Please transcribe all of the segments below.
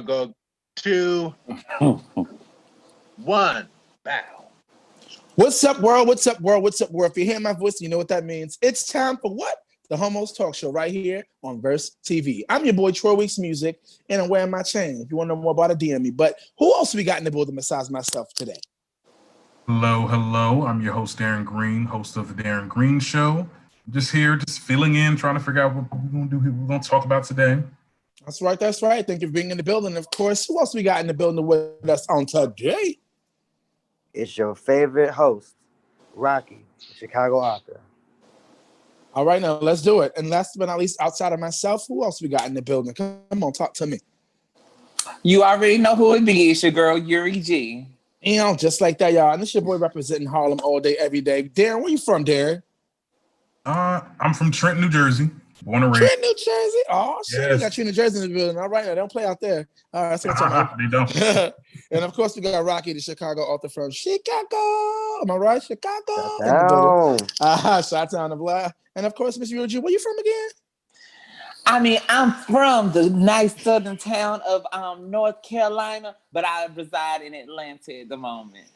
go 2, 1, bow. What's up, world? What's up, world? What's up, world? If you hear my voice, you know what that means. It's time for what? The Homos Talk Show right here on Verse TV. I'm your boy, Troy Weeks Music, and I'm wearing my chain. If you want to know more about it, DM me. But who else we got in the building besides myself today? Hello. I'm your host, Darren Green, host of the Darren Green Show. Just here, just filling in, trying to figure out what we're going to do, we're going to talk about today. That's right. Thank you for being in the building. Of course, who else we got in the building with us on today? It's your favorite host, Rocky, Chicago author. All right, now let's do it. And last but not least, outside of myself, who else we got in the building? Come on, talk to me. You already know who it is, your girl, Yuri G. You know, just like that, y'all. And this your boy representing Harlem all day, every day. Darren, where you from, Darren? I'm from Trenton, New Jersey. Born and raised. Trenton, New Jersey? Oh, shit. Yes. We got you in New Jersey in the building. All right, now don't play out there. All right, that's what I'm talking about. They don't. And of course, we got Rocky, the Chicago author from Chicago. Am I right? Chicago. Shout-out to Black. And of course, Miss Yuri G, where you from again? I mean, I'm from the nice southern town of North Carolina, but I reside in Atlanta at the moment.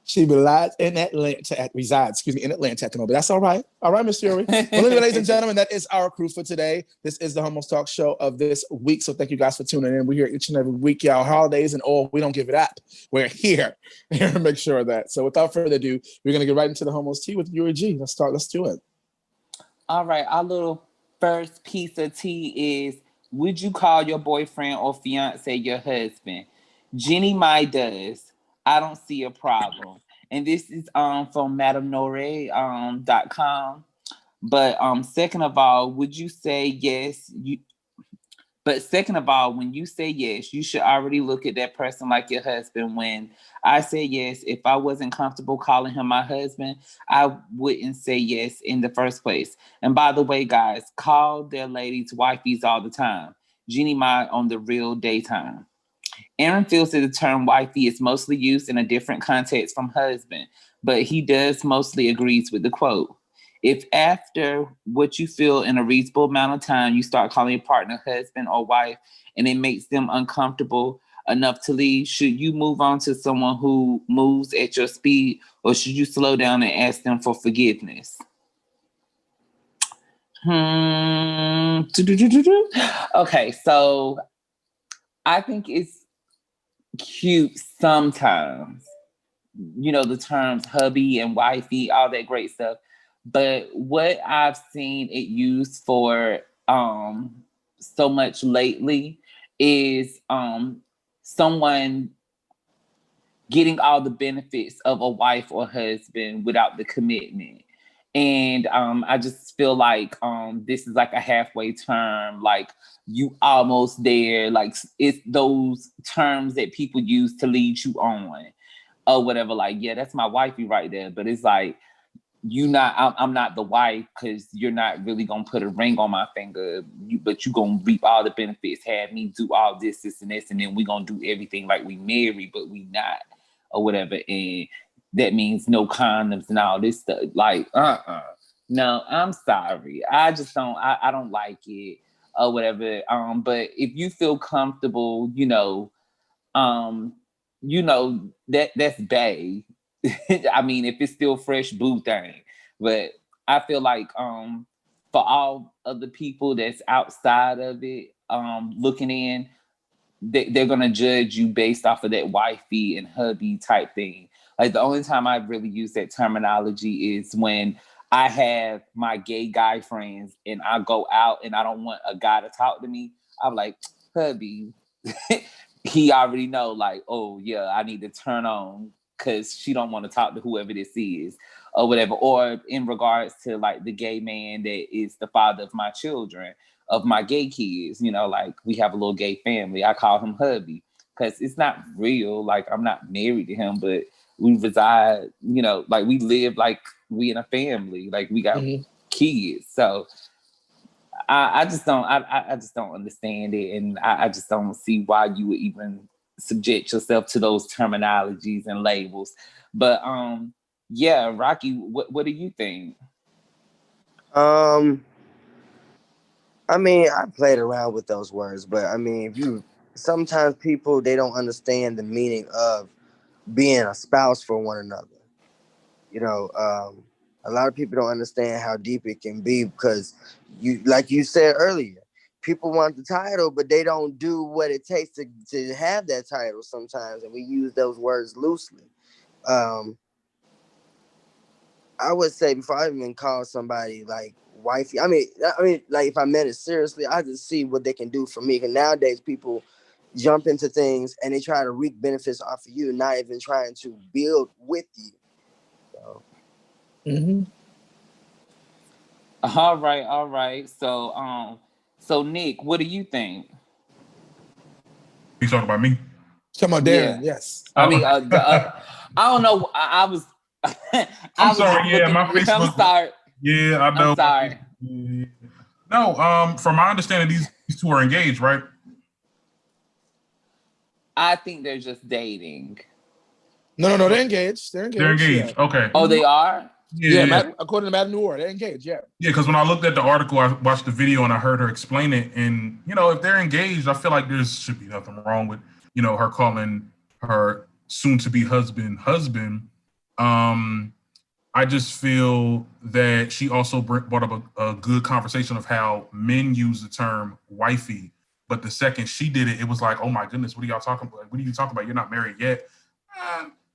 She resides in Atlanta at the moment. That's all right. All right, Miss Yuri. Well, anyway, ladies and gentlemen, that is our crew for today. This is the Homos Talk Show of this week. So thank you guys for tuning in. We're here each and every week, y'all. Holidays and all, we don't give it up. We're here to make sure of that. So without further ado, we're going to get right into the Homos Tea with Yuri G. Let's do it. All right, our little first piece of tea is, would you call your boyfriend or fiance your husband? Jenny Mai does. I don't see a problem. And this is from MadameNore.com. But second of all, would you say yes? But second of all, when you say yes, you should already look at that person like your husband. When I say yes, if I wasn't comfortable calling him my husband, I wouldn't say yes in the first place. And by the way, guys, call their ladies wifeys all the time. Jeannie Mai on the real daytime. Aaron feels that the term wifey is mostly used in a different context from husband, but he does mostly agrees with the quote. If after what you feel in a reasonable amount of time, you start calling your partner husband or wife, and it makes them uncomfortable enough to leave, should you move on to someone who moves at your speed, or should you slow down and ask them for forgiveness? Okay, so I think it's cute sometimes, you know, the terms hubby and wifey, all that great stuff. But what I've seen it used for so much lately is someone getting all the benefits of a wife or husband without the commitment. And I just feel like this is like a halfway term, like you almost there, like it's those terms that people use to lead you on or whatever. Like, yeah, that's my wifey right there. But it's like, I'm not the wife because you're not really going to put a ring on my finger, but you're going to reap all the benefits, have me do all this, and this, and then we're going to do everything like we married, but we not or whatever. And that means no condoms and all this stuff. Like, no, I'm sorry. I just don't, I don't like it or whatever. But if you feel comfortable, that's bae. I mean, if it's still fresh boo thing. But I feel like for all of the people that's outside of it, looking in, they're gonna judge you based off of that wifey and hubby type thing. Like the only time I really use that terminology is when I have my gay guy friends and I go out and I don't want a guy to talk to me. I'm like, hubby, he already know like, oh yeah, I need to turn on because she don't want to talk to whoever this is or whatever. Or in regards to like the gay man that is the father of my children, of my gay kids, like we have a little gay family. I call him hubby because it's not real. Like I'm not married to him, but we reside, like we live like we in a family, like we got kids. So I just don't understand it. And I just don't see why you would even subject yourself to those terminologies and labels. But yeah, Rocky, what do you think? I mean, I played around with those words, but I mean, if you sometimes people, they don't understand the meaning of being a spouse for one another. You know, a lot of people don't understand how deep it can be because like you said earlier, people want the title, but they don't do what it takes to have that title sometimes. And we use those words loosely. I would say before I even call somebody like wifey, I mean, like if I meant it seriously, I just see what they can do for me. Because nowadays people jump into things and they try to reap benefits off of you, not even trying to build with you. So. Mm-hmm. All right. So Nick, what do you think? You talking about me? Come on, Yeah. Darren. Yes. I mean, I don't know. I was. I'm sorry. Yeah, my I'm Facebook. sorry. Yeah, I know. I'm sorry. Yeah. No, from my understanding, these two are engaged, right? I think they're just dating. No, they're engaged. They're engaged. They're engaged. Yeah. Okay. Oh, they are? Yeah. According to Madam Noir, they're engaged. Yeah. Yeah, because when I looked at the article, I watched the video and I heard her explain it. And, if they're engaged, I feel like there should be nothing wrong with, her calling her soon-to-be husband. I just feel that she also brought up a good conversation of how men use the term wifey. But the second she did it, it was like, oh my goodness, what are y'all talking about? What are you talking about? You're not married yet.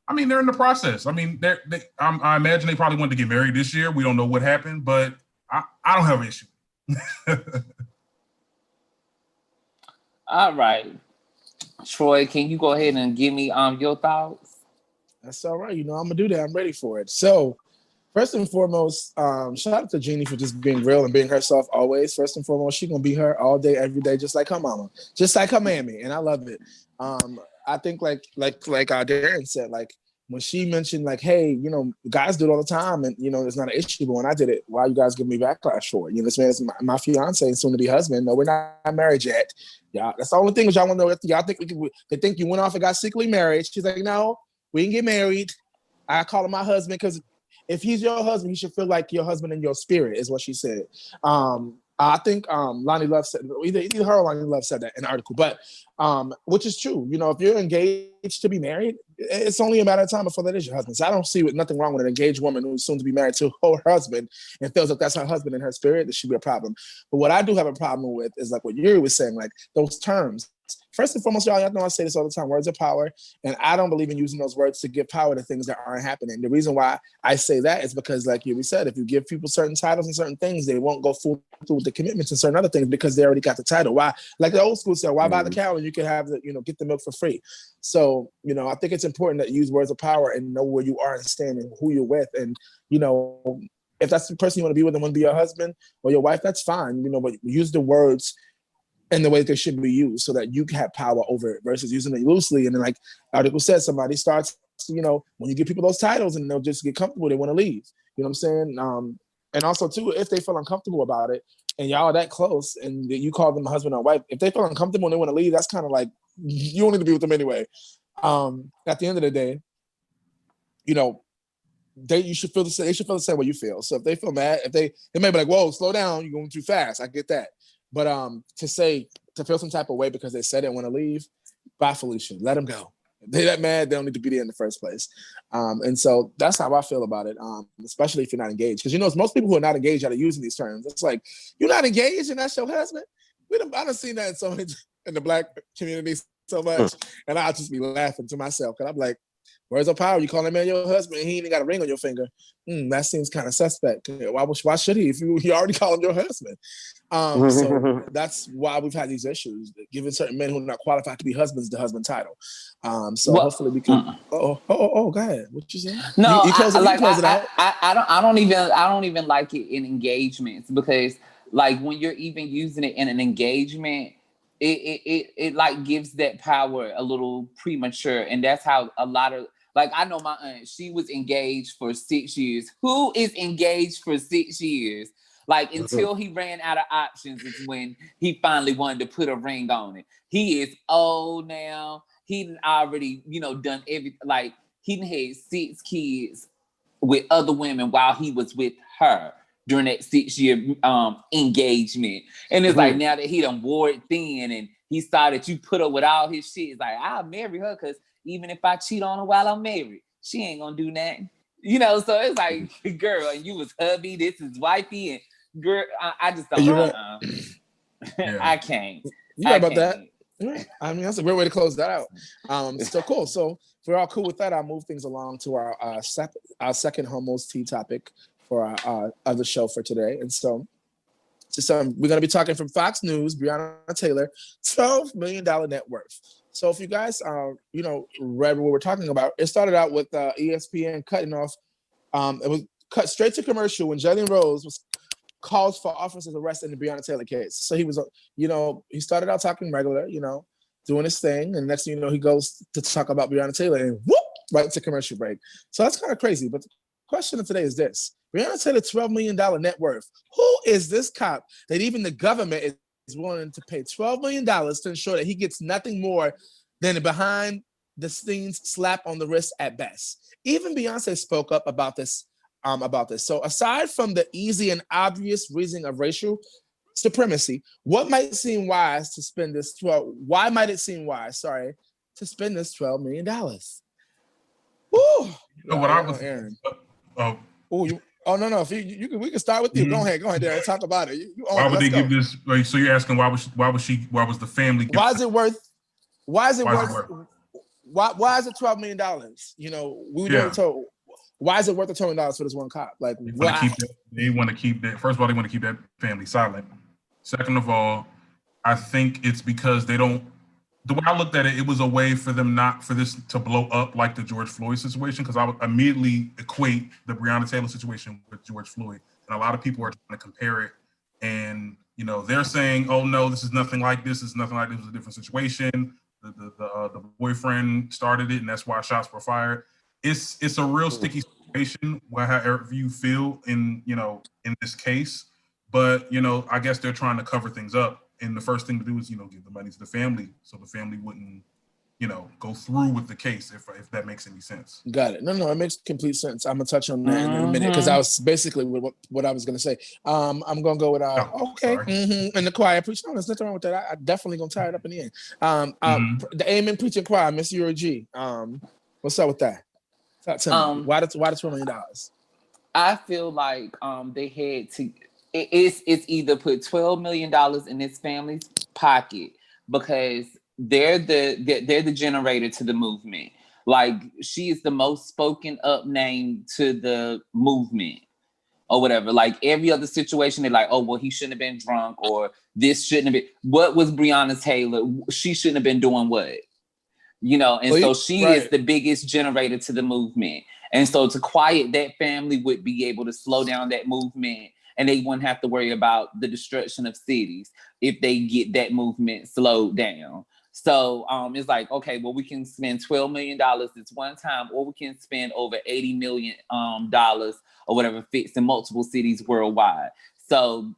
I mean, they're in the process. I mean, I imagine they probably wanted to get married this year. We don't know what happened, but I don't have an issue. All right. Troy, can you go ahead and give me your thoughts? That's all right. I'm gonna do that. I'm ready for it. So, first and foremost, shout out to Jeannie for just being real and being herself always. First and foremost, she's gonna be her all day, every day, just like her mama, just like her mammy, and I love it. I think like Darren said, like when she mentioned like, hey, guys do it all the time, and it's not an issue. But when I did it, why you guys give me backlash for it? This man is my fiance and soon to be husband. No, we're not married yet. Yeah, that's the only thing which I want to know. Y'all think they think you went off and got secretly married? She's like, no, we didn't get married. I call him my husband because if he's your husband, he should feel like your husband in your spirit, is what she said. I think Lonnie Love said, either her or Lonnie Love said that in the article, but which is true. If you're engaged to be married, it's only a matter of time before that is your husband. So I don't see nothing wrong with an engaged woman who's soon to be married to her husband and feels like that's her husband in her spirit. There should be a problem. But what I do have a problem with is like what Yuri was saying, like those terms. First and foremost, y'all know I say this all the time, words are power. And I don't believe in using those words to give power to things that aren't happening. The reason why I say that is because, like Yuri said, if you give people certain titles and certain things, they won't go full through with the commitments and certain other things because they already got the title. Why, like the old school said, why buy the cow when you can have the, get the milk for free? So, I think it's important that you use words of power and know where you are and stand and who you're with. And, if that's the person you want to be with and want to be your husband or your wife, that's fine. But use the words in the way they should be used so that you can have power over it versus using it loosely. And then like article said, somebody starts, when you give people those titles and they'll just get comfortable, they want to leave. You know what I'm saying? And also too, if they feel uncomfortable about it and y'all are that close and you call them a husband or wife, if they feel uncomfortable and they want to leave, that's kind of like, you don't need to be with them anyway. At the end of the day, they should feel the same way you feel. So if they feel mad, they may be like, whoa, slow down, you're going too fast. I get that. But to feel some type of way because they said they want to leave, bye, Felicia. Let them go. If they're that mad, they don't need to be there in the first place. And so that's how I feel about it, especially if you're not engaged. Because most people who are not engaged are using these terms. It's like, you're not engaged and that's your husband? I done seen that in the Black community so much. And I'll just be laughing to myself. And I'm like, words of power. You call that man your husband and he ain't got a ring on your finger. That seems kind of suspect. Why should he if you already call him your husband? So that's why we've had these issues, giving certain men who are not qualified to be husbands the husband title. Hopefully we can. Go ahead. What you saying? No, you close it out. I don't even like it in engagements because like when you're even using it in an engagement, it like gives that power a little premature, and that's how a lot of. Like, I know my aunt, she was engaged for 6 years. Who is engaged for 6 years? Like, until he ran out of options is when he finally wanted to put a ring on it. He is old now. He already, done everything. Like, he had 6 kids with other women while he was with her during that 6-year engagement. And it's like, now that he done wore it thin and he saw that you put up with all his shit. It's like, I'll marry her because even if I cheat on her while I'm married, she ain't gonna do nothing. You know, so it's like, girl, and you was hubby, this is wifey, and girl, I just don't You're know. Yeah. I can't. You right about that. can't. Right. I mean, that's a great way to close that out. So cool. So if we're all cool with that, I'll move things along to our second homos tea topic for our other show for today. And so we're going to be talking from Fox News, Breonna Taylor, $12 million net worth. So if you guys, read what we're talking about, it started out with ESPN cutting off. It was cut straight to commercial when Jalen Rose was called for officer's arrest in the Breonna Taylor case. So he was, he started out talking regular, doing his thing. And next thing you know, he goes to talk about Breonna Taylor and whoop, right to commercial break. So that's kind of crazy. But the question of today is this. Breonna Taylor, $12 million net worth. Who is this cop that even the government is willing to pay $12 million to ensure that he gets nothing more than a behind the scenes slap on the wrist at best? Even Beyonce spoke up about this. So aside from the easy and obvious reason of racial supremacy, what might seem wise to spend this why might it seem wise, to spend this $12 million? Woo! What I was Aaron. Oh, No. If we can start with you. Mm-hmm. Go ahead, Darren. Talk about it. Why would they give this? Like, so you're asking why was the family? Why is it worth Why is it $12 million? Told. Why is it worth $1 million for this one cop? Like, why? They want to keep that. First of all, they want to keep that family silent. Second of all, I think it's because they don't. The way I looked at it, it was a way for them not for this to blow up like the George Floyd situation, because I would immediately equate the Breonna Taylor situation with George Floyd, and a lot of people are trying to compare it. And they're saying, "Oh no, this is nothing like this. It's nothing like this. It was a different situation. The boyfriend started it, and that's why shots were fired." It's a real sticky situation, however you feel in this case. But I guess they're trying to cover things up. And the first thing to do is, give the money to the family so the family wouldn't, go through with the case, if that makes any sense. Got it. No, it makes complete sense. I'm gonna touch on that in a minute because I was basically what I was gonna say. I'm gonna go with in the choir preach. No, there's nothing wrong with that. I definitely gonna tie it up in the end. The Amen preaching choir, Miss Yuri G. What's up with that? Tell me, why the $12 million? I feel like they had to. It's either put $12 million in this family's pocket because they're the generator to the movement. Like, she is the most spoken up name to the movement or whatever. Like, every other situation, they're like, oh, well, he shouldn't have been drunk, or this shouldn't have been. What was Breonna Taylor? She shouldn't have been doing what? So she is the biggest generator to the movement. And so to quiet that family would be able to slow down that movement, and they wouldn't have to worry about the destruction of cities if they get that movement slowed down. So it's like, okay, well, we can spend $12 million this one time, or we can spend over $80 million or whatever fixing multiple cities worldwide. So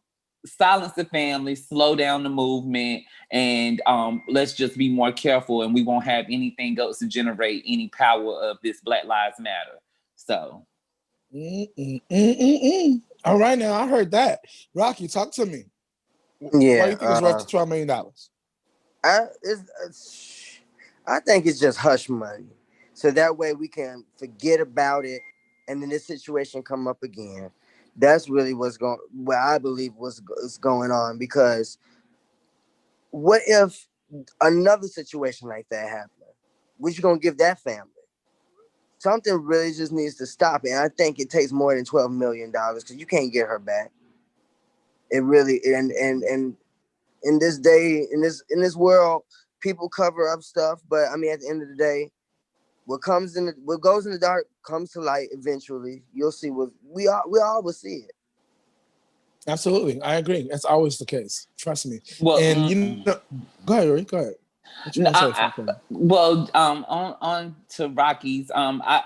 silence the family, slow down the movement, and let's just be more careful, and we won't have anything else to generate any power of this Black Lives Matter. So. All right, now I heard that. Rocky, talk to me. Yeah, why do you think it's worth $12 million? I think it's just hush money, so that way we can forget about it, and then this situation come up again. That's really what I believe is going on. Because what if another situation like that happened? What you gonna give that family? Something really just needs to stop. And I think it takes more than $12 million because you can't get her back. It really, and in this day, in this world, people cover up stuff. But I mean, at the end of the day, what goes in the dark comes to light eventually. You'll see what we all will see it. Absolutely. I agree. That's always the case. Trust me. Well, and go ahead, Yuri. Go ahead. On to Rockies. I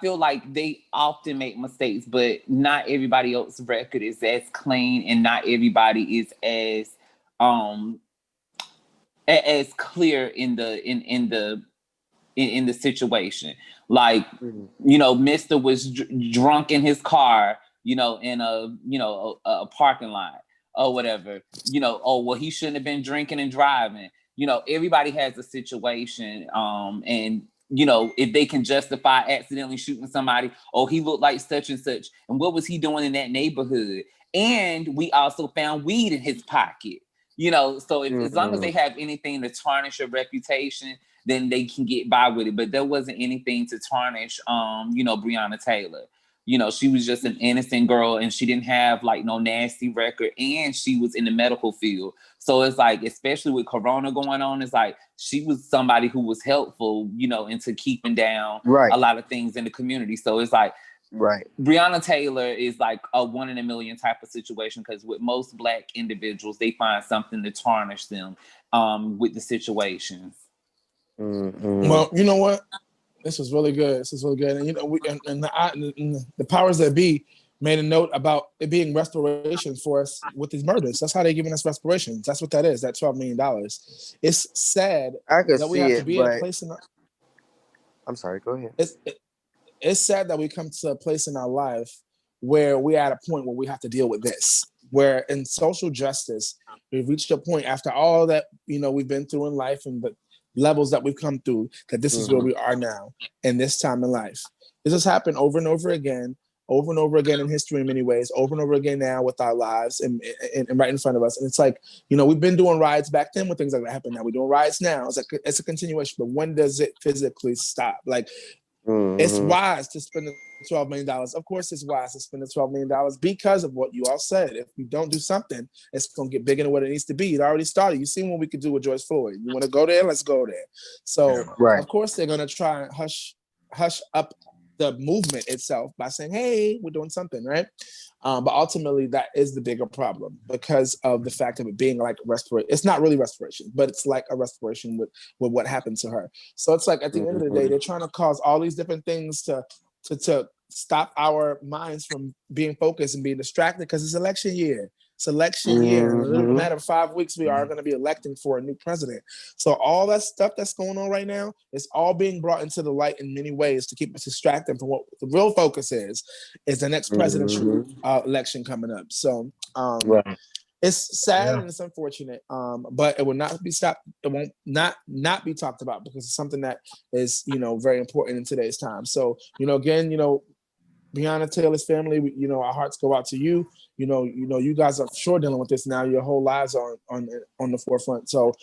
feel like they often make mistakes, but not everybody else's record is as clean, and not everybody is as clear in the situation. Like, Mr. was drunk in his car, in a parking lot or whatever. Oh, well, he shouldn't have been drinking and driving. You know, everybody has a situation, and you know, if they can justify accidentally shooting somebody, oh, he looked like such and such, and what was he doing in that neighborhood? And we also found weed in his pocket. You know, so as long as they have anything to tarnish your reputation, then they can get by with it. But there wasn't anything to tarnish, you know, Breonna Taylor. You know, she was just an innocent girl, and she didn't have like no nasty record, and she was in the medical field. So it's like, especially with Corona going on, it's like she was somebody who was helpful, you know, into keeping down a lot of things in the community. So it's like, Breonna Taylor is like a 1 in a million type of situation, because with most Black individuals, they find something to tarnish them with the situations. Well, you know what? This was really good. This is really good. And you know, the powers that be made a note about it being restoration for us with these murders. That's how they're giving us reparations. That's what that is. That $12 million. It's sad that we have to be in a place in. I'm sorry. Go ahead. It's sad that we come to a place in our life where we're at a point where we have to deal with this. Where in social justice, we've reached a point after all that, you know, we've been through in life and the levels that we've come through, that this is where we are now in this time in life. This has happened over and over again in history in many ways, over and over again now with our lives and right in front of us. And it's like, you know, we've been doing riots back then when things like that happened. Now we're doing riots now. It's like, it's a continuation, but when does it physically stop? Like, it's wise to spend the $12 million. Of course, it's wise to spend the $12 million because of what you all said. If we don't do something, it's going to get bigger than what it needs to be. It already started. You seen what we could do with George Floyd. You want to go there? Let's go there. So, of course, they're going to try and hush up the movement itself by saying, hey, we're doing something, right? But ultimately, that is the bigger problem because of the fact of it being like restoration. It's not really restoration, but it's like a restoration with what happened to her. So it's like at the end of the day, they're trying to cause all these different things to stop our minds from being focused and being distracted because it's election year. It's election year. In a little matter of 5 weeks, we are going to be electing for a new president. So all that stuff that's going on right now is all being brought into the light in many ways to keep us distracted from what the real focus is the next presidential election coming up. So it's sad and it's unfortunate, but it will not be stopped. It won't not be talked about because it's something that is, you know, very important in today's time. So, you know, again, you know, Breonna Taylor's family, you know, our hearts go out to you. You know, you guys are sure dealing with this now. Your whole lives are on the forefront. So,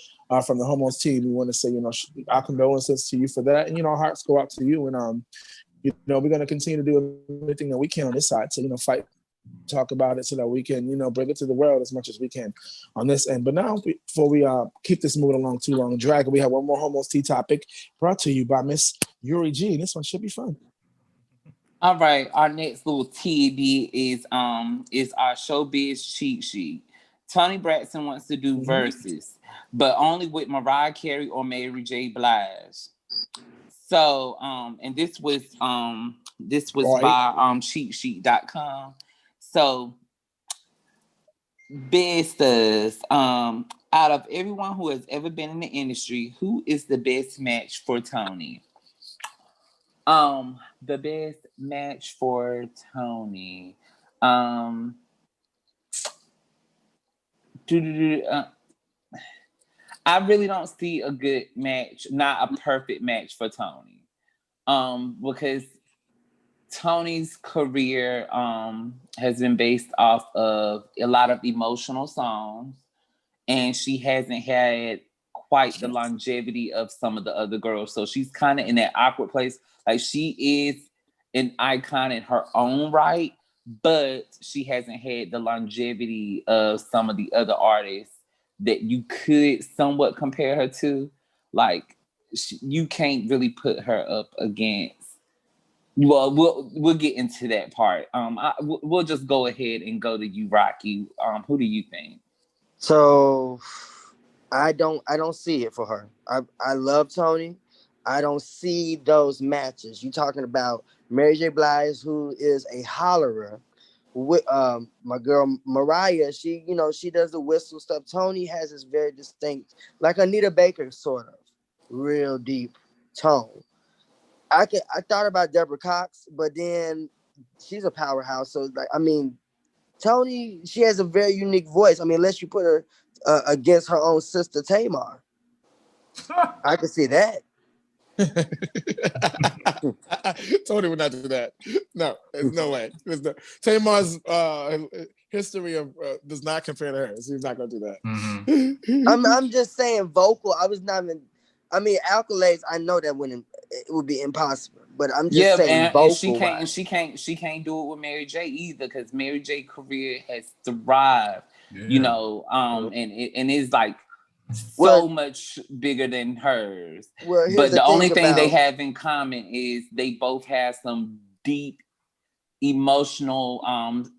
from the Homos team, we want to say, you know, our condolences to you for that, and you know, our hearts go out to you. And you know, we're going to continue to do everything that we can on this side to, you know, fight, talk about it, so that we can, you know, bring it to the world as much as we can on this end. But now, before we keep this moving along too long, drag, we have one more Homos tea topic brought to you by Miss Yuri G. And this one should be fun. All right, our next little tidbit is our showbiz cheat sheet. Toni Braxton wants to do verses, but only with Mariah Carey or Mary J. Blige. So, and this was by cheatsheet.com. So, bestas, out of everyone who has ever been in the industry, who is the best match for Toni? The best match for Toni. I really don't see a good match, not a perfect match for Toni. Because Toni's career has been based off of a lot of emotional songs, and she hasn't had quite the longevity of some of the other girls. So she's kind of in that awkward place. Like, she is an icon in her own right, but she hasn't had the longevity of some of the other artists that you could somewhat compare her to. Like, you can't really put her up against. Well, we'll get into that part. We'll just go ahead and go to you, Rocky. Who do you think? So, I don't see it for her. I love Toni. I don't see those matches. You talking about Mary J. Blige, who is a hollerer. With my girl Mariah, she does the whistle stuff. Toni has this very distinct, like Anita Baker, sort of real deep tone. I thought about Deborah Cox, but then she's a powerhouse. So, like, I mean, Toni, she has a very unique voice. I mean, unless you put her against her own sister Tamar. I can see that. Tony would not do that. No, there's no way. Tamar's history of does not compare to hers. He's not gonna do that. Mm-hmm. I'm just saying vocal. I was not even. I mean, accolades. I know that it would be impossible, but I'm just saying vocal. And she can't do it with Mary J either because Mary J career has thrived. Yeah. You know, and it's like so much bigger than hers. Well, but the only thing they have in common is they both have some deep emotional songs,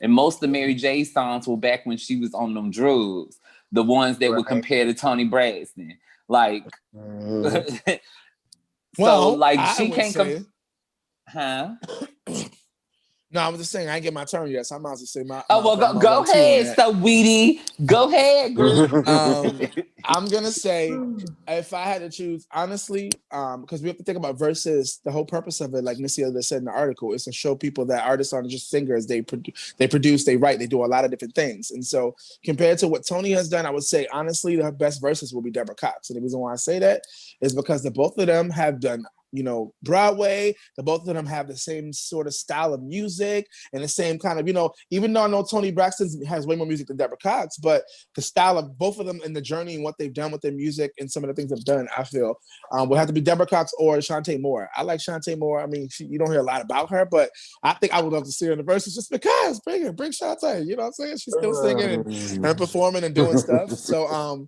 and most of Mary J's songs were back when she was on them drugs, the ones that would compare to Toni Braxton, like well, like she can't No, I'm just saying I ain't get my turn yet, so I might as well say my. Go ahead, Sweetie. Go ahead, girl. I'm gonna say if I had to choose, honestly, because we have to think about verses. The whole purpose of it, like Missy Elliott said in the article, is to show people that artists aren't just singers. They produce, they write, they do a lot of different things. And so, compared to what Toni has done, I would say honestly, the best verses will be Deborah Cox. And the reason why I say that is because the both of them have done, Broadway. The both of them have the same sort of style of music and the same kind of, even though I know Toni Braxton has way more music than Deborah Cox, but the style of both of them and the journey and what they've done with their music and some of the things they've done, I feel will have to be Deborah Cox or Shantae Moore. I like Shantae Moore. I mean, you don't hear a lot about her, but I think I would love to see her in the verses just because bring Shantae. You know what I'm saying? She's still singing and performing and doing stuff. So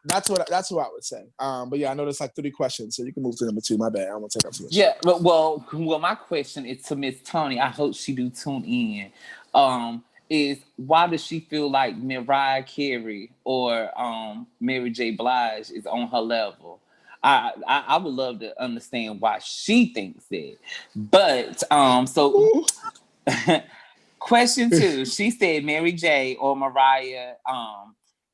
that's who I would say. But yeah, I know there's like 30 questions, so you can move to number 2. My bad. I'm gonna take up too much. Yeah, well, my question is to Miss Toni. I hope she do tune in. Is why does she feel like Mariah Carey or Mary J. Blige is on her level? I would love to understand why she thinks that. But so question 2, she said Mary J. or Mariah.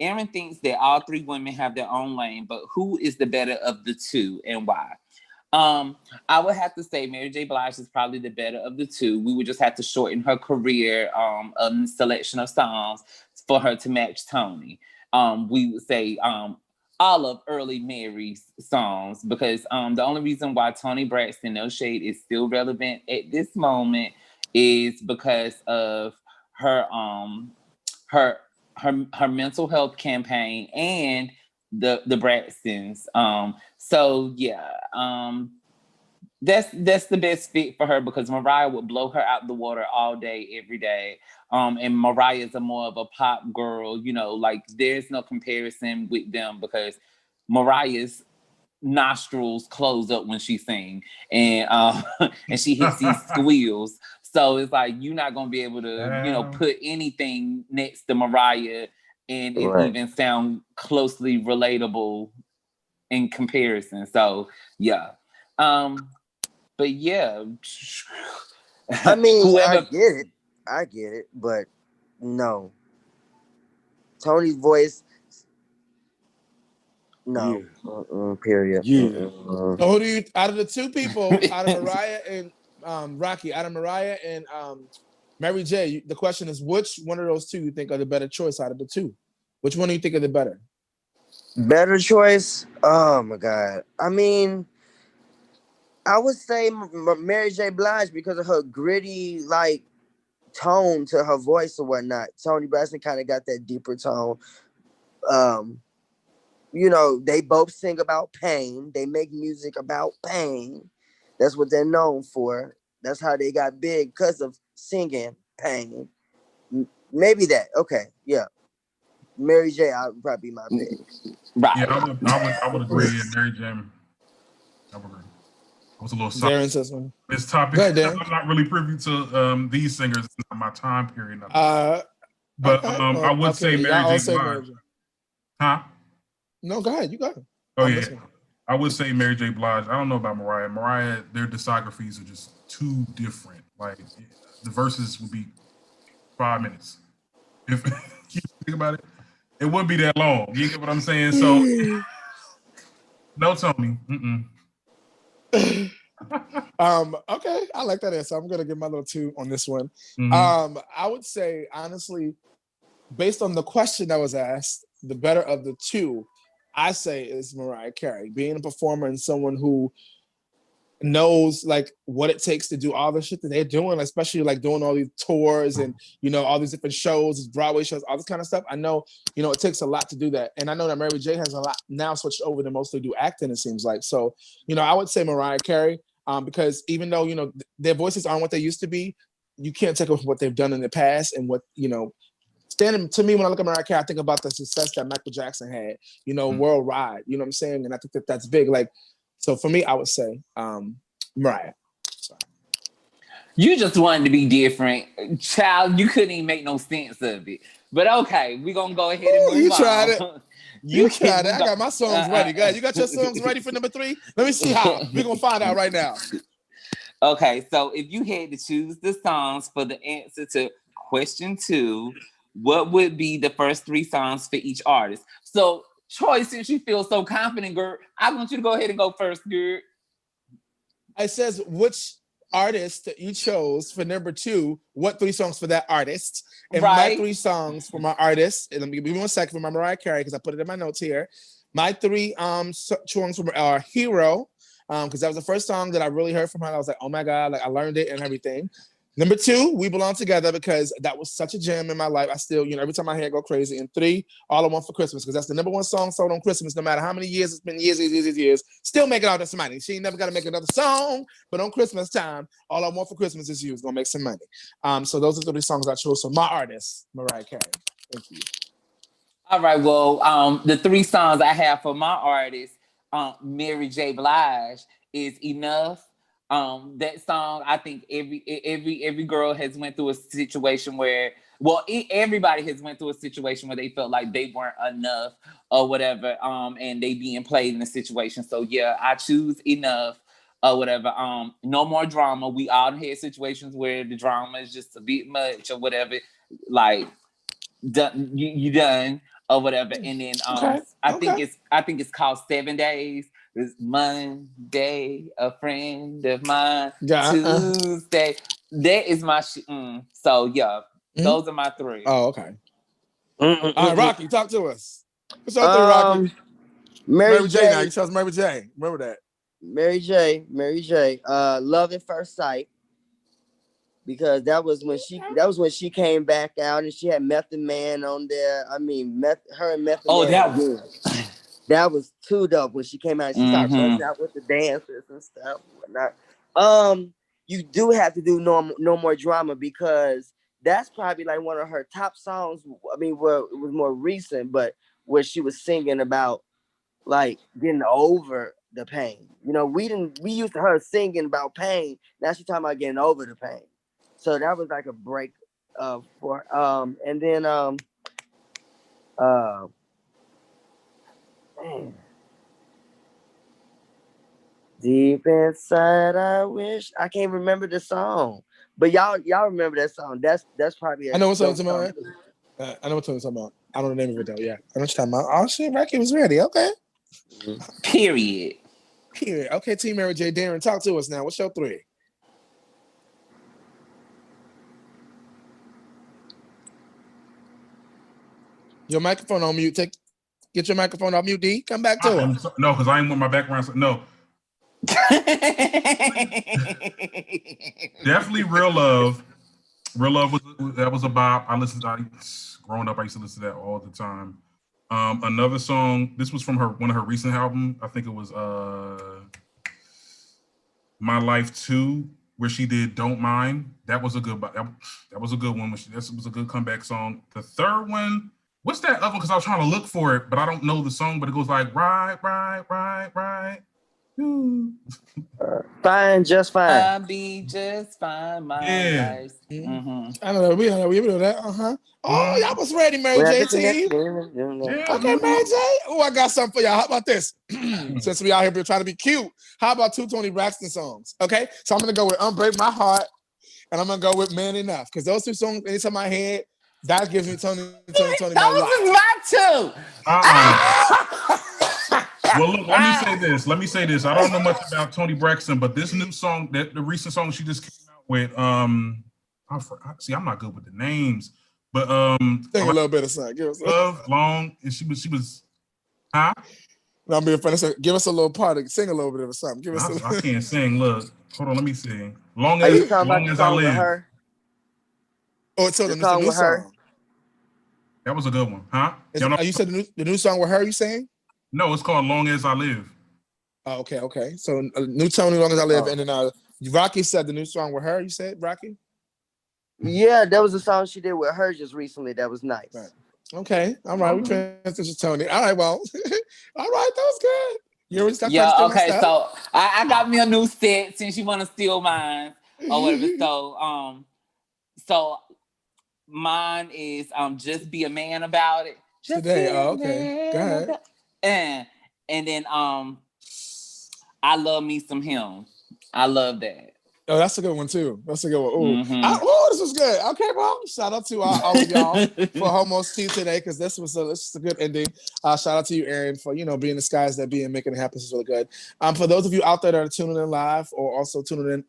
Aaron thinks that all 3 women have their own lane, but who is the better of the 2 and why? I would have to say Mary J. Blige is probably the better of the 2. We would just have to shorten her career, a selection of songs for her to match Toni. We would say all of early Mary's songs because the only reason why Toni Braxton, No Shade, is still relevant at this moment is because of her her mental health campaign and the Braxtons. So yeah, that's the best fit for her because Mariah would blow her out the water all day, every day. And Mariah's more of a pop girl, like there's no comparison with them because Mariah's nostrils close up when she sings and and she hits these squeals. So it's like you're not gonna be able to, put anything next to Mariah and it even sound closely relatable in comparison. So yeah. But yeah. I mean, I get it, but no. Toni's voice. No. Period. Yeah. So who do you, out of the 2 people, out of Mariah and Rocky, out of Mariah and Mary J, the question is which one of those 2 you think are the better choice out of the 2? Which one do you think are the better? Better choice? Oh my God. I mean, I would say Mary J. Blige because of her gritty, like, tone to her voice or whatnot. Toni Braxton kind of got that deeper tone. They both sing about pain. They make music about pain. That's what they're known for. That's how they got big, because of singing pain. Maybe that. Okay, yeah. Mary J. would probably be my pick. Right. Yeah, I would agree. Yeah, Mary J. I would agree. I was a little sorry. This topic. Go ahead, I'm not really privy to these singers. It's not my time period. But I would say Mary J. Blige. Huh? No, go ahead. You go. Oh yeah. I would say Mary J. Blige. I don't know about Mariah. Mariah, their discographies are just too different. Like the verses would be 5 minutes. If you think about it, it wouldn't be that long. You get what I'm saying? So no, Toni. Okay, I like that answer. I'm gonna give my little 2 on this one. Mm-hmm. I would say honestly, based on the question that was asked, the better of the two, I say is Mariah Carey. Being a performer and someone who knows like what it takes to do all the shit that they're doing, especially like doing all these tours and all these different shows, these Broadway shows, all this kind of stuff. I know it takes a lot to do that, and I know that Mary J has a lot now switched over to mostly do acting. It seems like so. I would say Mariah Carey because even though their voices aren't what they used to be, you can't take away from what they've done in the past and what standing to me when I look at Mariah Carey, I think about the success that Michael Jackson had, worldwide. You know what I'm saying? And I think that that's big. Like. So for me, I would say Mariah. Sorry. You just wanted to be different. Child, you couldn't even make no sense of it. But okay, we're going to go ahead and move you on. Tried it. You tried it. I got my songs ready. Go ahead. You got your songs ready for number 3? Let me see how. We're going to find out right now. Okay, so if you had to choose the songs for the answer to question 2, what would be the first 3 songs for each artist? So, Troy, since you feel so confident, girl, I want you to go ahead and go first, girl. It says which artist you chose for number 2. What 3 songs for that artist? And my 3 songs for my artist. And let me give me 1 second for my Mariah Carey because I put it in my notes here. My 3 songs are Hero, because that was the first song that I really heard from her. I was like, oh my God, like I learned it and everything. Number 2, We Belong Together, because that was such a gem in my life. I still, every time I hear it, go crazy. And 3, All I Want for Christmas, because that's the number 1 song sold on Christmas, no matter how many years it's been, years, still making all this money. She ain't never got to make another song, but on Christmas time, All I Want for Christmas Is You is going to make some money. So those are the 3 songs I chose for my artist, Mariah Carey. Thank you. All right, well, the 3 songs I have for my artist, Mary J. Blige, is Enough. That song, I think every girl has went through a situation where, everybody has went through a situation where they felt like they weren't enough or whatever, and they being played in a situation. So yeah, I choose Enough or whatever. No More Drama. We all had situations where the drama is just a bit much or whatever. Like, done, you done or whatever. And then I think it's called 7 Days. It's Monday, a friend of mine. Tuesday, that is my so yeah, those are my 3. Oh, okay. All right, Rocky, talk to us. What's up, 3, Rocky? Mary J. Now you chose Mary J. Remember that. Mary J. Love at First Sight, because that was when she came back out and she had Method Man on there. I mean, her and Method Man. That was too dope when she came out. She started busting out with the dancers and stuff and whatnot. You do have to do No More Drama, because that's probably like one of her top songs. I mean, well, it was more recent, but where she was singing about like getting over the pain. We used to her singing about pain. Now she's talking about getting over the pain. So that was like a break for and then man. Deep inside, I wish I can't remember the song, but y'all remember that song. That's probably. I know what song you're talking about. I know what song you're talking about. I don't know the name of it though. Yeah, I know what you're talking about. Oh shit, Rocky was ready. Okay. Period. Okay, Team Mary J. Darren, talk to us now. What's your 3? Your microphone on mute. Get your microphone off mute, D. Come back to it. No, because I ain't want my background. No. Definitely Real Love. Real Love was a bop. Growing up, I used to listen to that all the time. Another song, this was from one of her recent albums. I think it was My Life 2, where she did Don't Mind. That was a good one. That was a good comeback song. The third one, what's that other one? Because I was trying to look for it, but I don't know the song, but it goes like, right. Fine, just fine. I'll be just fine, my life. I don't know. We know that. Oh, y'all was ready, Mary J. Team. Okay, Mary J. Oh, I got something for y'all. How about this? Since we out here trying to be cute, how about 2 Toni Braxton songs? Okay, so I'm gonna go with Unbreak My Heart, and I'm gonna go with Man Enough, because those 2 songs, anytime I hear it, that gives me Toni. Those is my 2. Well, look, let me say this. I don't know much about Toni Braxton, but this new song, the recent song she just came out with, I'm not good with the names, But Sing a little bit of something. Give us. Love Long, and she was, huh? No, I'm being funny. So give us a little part. Sing a little bit of something. Give us. I can't sing. Look, hold on, let me sing. Long Are you as talking about long the as I song with live. her? Oh, so The it's a song new with her? song. That was a good one, huh? Y'all know? You said the new song with her? You saying? No, it's called Long As I Live. Oh, okay. So new Tony, Long As I Live, Oh. and then Rocky said the new song with her. You said Rocky? Yeah, that was a song she did with her just recently. That was nice. Right. Okay, all right. We transition Tony. All right, well, all right, that was good. You already start Yeah, trying to steal okay. my stuff? So I got me a new set since you want to steal mine or whatever. So mine is just be a man about it. Just Today. be a Oh, okay. man Go ahead. about- and then I love me some him. I love that. Oh, that's a good one too. That's a good one. Ooh, Mhm. this was good. Okay, well, shout out to all of y'all for Homos Tea today because this was a good ending. Shout out to you, Aaron, for being the skies that be and making it happen. This is really good. For those of you out there that are tuning in live or also tuning in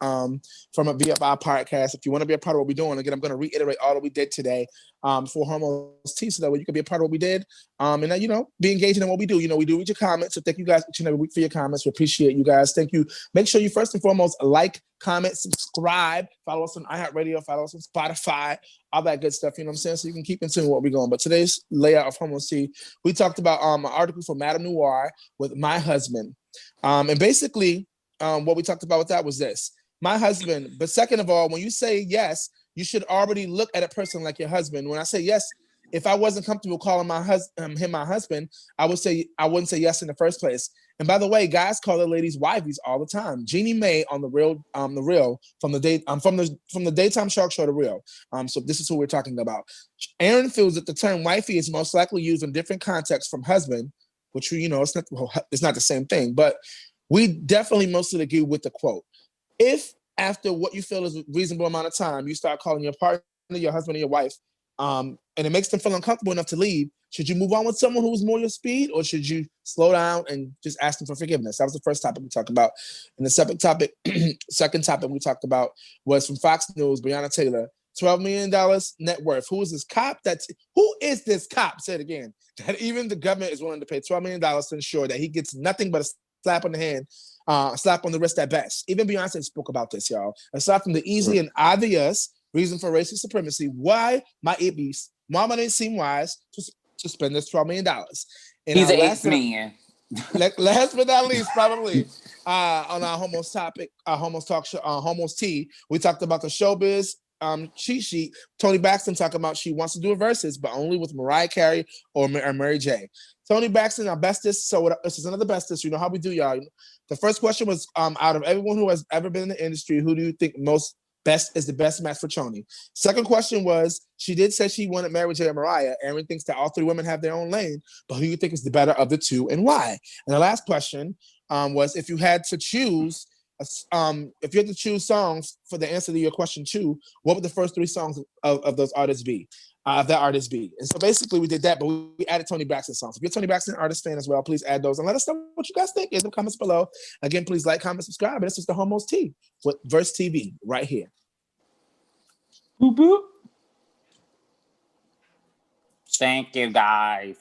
from a BFI podcast, if you want to be a part of what we're doing, again, I'm going to reiterate all that we did today for Homos Tea so that way you can be a part of what we did and then, be engaging in what we do. We do read your comments, so thank you guys each and every week for your comments. We appreciate you guys. Thank you. Make sure you first and foremost like, comment, subscribe, follow us on iHeartRadio, follow us on Spotify, all that good stuff, you know what I'm saying? So you can keep in tune with what we're going. But today's layout of Homos Tea, we talked about an article from Madame Noir with My Husband. And basically, what we talked about with that was this. My husband, but second of all, when you say yes, you should already look at a person like your husband. When I say yes, if I wasn't comfortable calling him my husband, I wouldn't say yes in the first place. And by the way, guys call their ladies wifeys all the time. Jeannie Mae on the real from the Daytime Shark Show, The Real. So this is who we're talking about. Aaron feels that the term wifey is most likely used in different contexts from husband, which it's not the same thing, but we definitely mostly agree with the quote. If after what you feel is a reasonable amount of time, you start calling your partner, your husband, or your wife, and it makes them feel uncomfortable enough to leave, should you move on with someone who's more your speed, or should you slow down and just ask them for forgiveness? That was the first topic we talked about. And the second topic we talked about was from Fox News, Breonna Taylor, $12 million net worth. Who is this cop? Who is this cop? Say it again. That even the government is willing to pay $12 million to ensure that he gets nothing but a slap on the hand, slap on the wrist at best. Even Beyonce spoke about this, y'all. Aside from the easy and obvious reason for racist supremacy, why might it be Mama didn't seem wise to spend this $12 million? And He's an ex-man. Last but not least, probably on our Homos topic, Homos Talk show, Homos Tea, we talked about the showbiz cheat sheet. Tony Braxton talking about she wants to do a verses, but only with Mariah Carey or Mary J. Tony Braxton, our bestest. So this is another bestest. You know how we do, y'all. The first question was, out of everyone who has ever been in the industry, who do you think is the best match for Tony? Second question was, she did say she wanted Mary J. or Mariah. Aaron thinks that all three women have their own lane, but who do you think is the better of the two and why? And the last question was, if you had to choose songs for the answer to your question two, what would the first three songs of those artists be? And so basically we did that, but we added Tony Braxton songs. If you're a Tony Braxton artist fan as well, please add those and let us know what you guys think in the comments below. Again, please like, comment, subscribe. And this is the Homos Tea with Verse TV right here. Boop, boop. Thank you, guys.